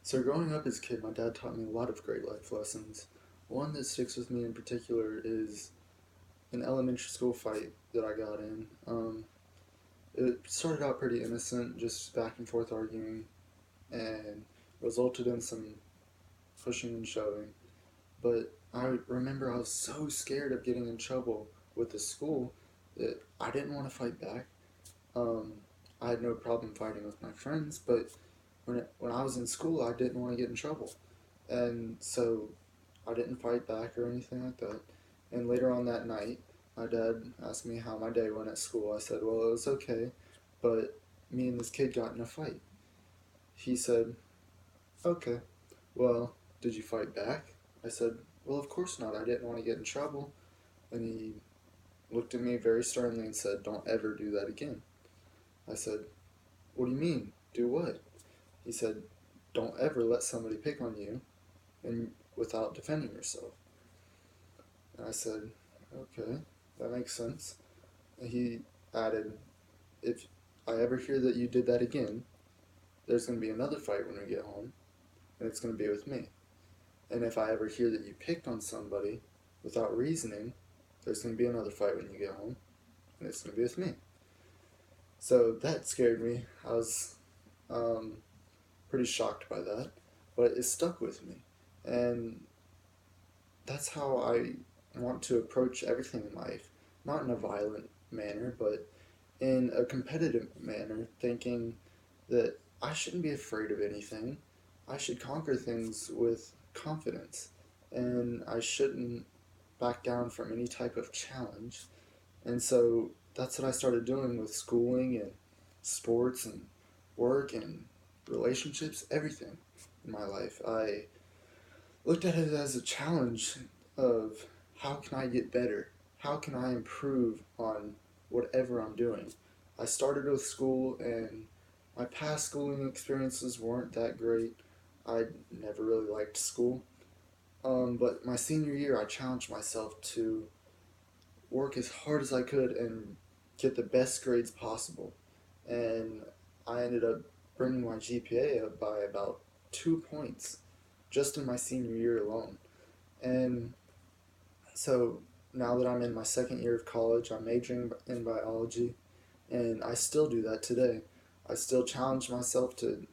So growing up as a kid, my dad taught me a lot of great life lessons. One that sticks with me in particular is an elementary school fight that I got in. It started out pretty innocent, just back and forth arguing, and resulted in some pushing and shoving. But I remember I was so scared of getting in trouble with the school that I didn't want to fight back. Um, I had no problem fighting with my friends, but when I was in school, I didn't want to get in trouble. And so I didn't fight back or anything like that. And later on that night, my dad asked me how my day went at school. I said, well, it was okay, but me and this kid got in a fight. He said, okay, well, did you fight back? I said, well, of course not. I didn't want to get in trouble. And he looked at me very sternly and said, don't ever do that again. I said, what do you mean? Do what? He said, don't ever let somebody pick on you and without defending yourself. And I said, okay, that makes sense. And he added, if I ever hear that you did that again, there's going to be another fight when we get home, and it's going to be with me. And if I ever hear that you picked on somebody without reasoning, there's going to be another fight when you get home, and it's going to be with me. So that scared me. I was um, pretty shocked by that, but it stuck with me. And that's how I want to approach everything in life. Not in a violent manner, but in a competitive manner, thinking that I shouldn't be afraid of anything. I should conquer things with confidence, and I shouldn't back down from any type of challenge. And so that's what I started doing with schooling and sports and work and relationships, everything in my life. I looked at it as a challenge of how can I get better? How can I improve on whatever I'm doing? I started with school, and my past schooling experiences weren't that great. I never really liked school. But my senior year, I challenged myself to work as hard as I could and get the best grades possible. And I ended up bringing my GPA up by about 2 points just in my senior year alone. And so now that I'm in my second year of college, I'm majoring in biology, and I still do that today. I still challenge myself to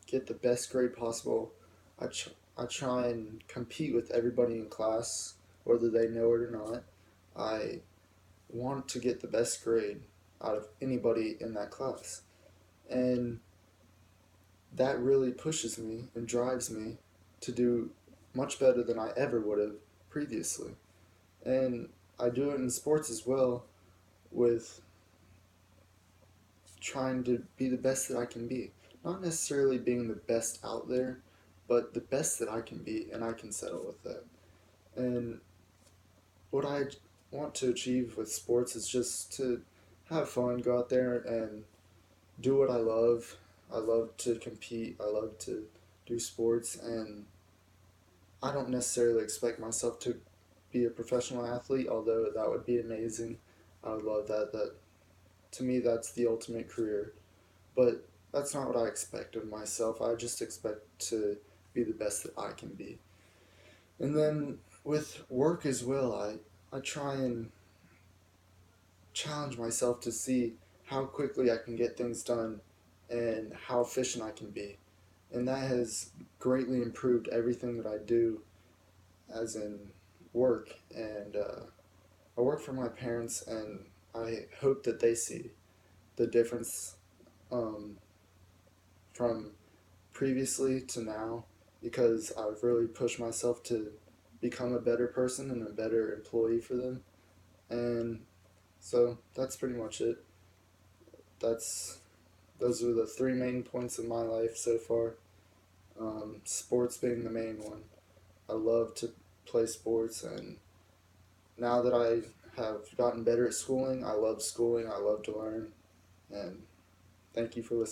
get the best grade possible. I try and compete with everybody in class, whether they know it or not. I want to get the best grade out of anybody in that class. And that really pushes me and drives me to do much better than I ever would have previously. And I do it in sports as well, with trying to be the best that I can be. Not necessarily being the best out there, but the best that I can be, and I can settle with that. And what I want to achieve with sports is just to have fun, go out there and do what I love. I love to compete, I love to do sports, and I don't necessarily expect myself to be a professional athlete, although that would be amazing. I would love that. That to me, that's the ultimate career. But that's not what I expect of myself. I just expect to be the best that I can be. And then with work as well, I try and challenge myself to see how quickly I can get things done and how efficient I can be. And that has greatly improved everything that I do, as in work. And I work for my parents, and I hope that they see the difference um, from previously to now, because I've really pushed myself to become a better person and a better employee for them. And so that's pretty much it. That's those are the three main points of my life so far. Sports being the main one. I love to play sports, and now that I have gotten better at schooling, I love schooling. I love to learn. And thank you for listening.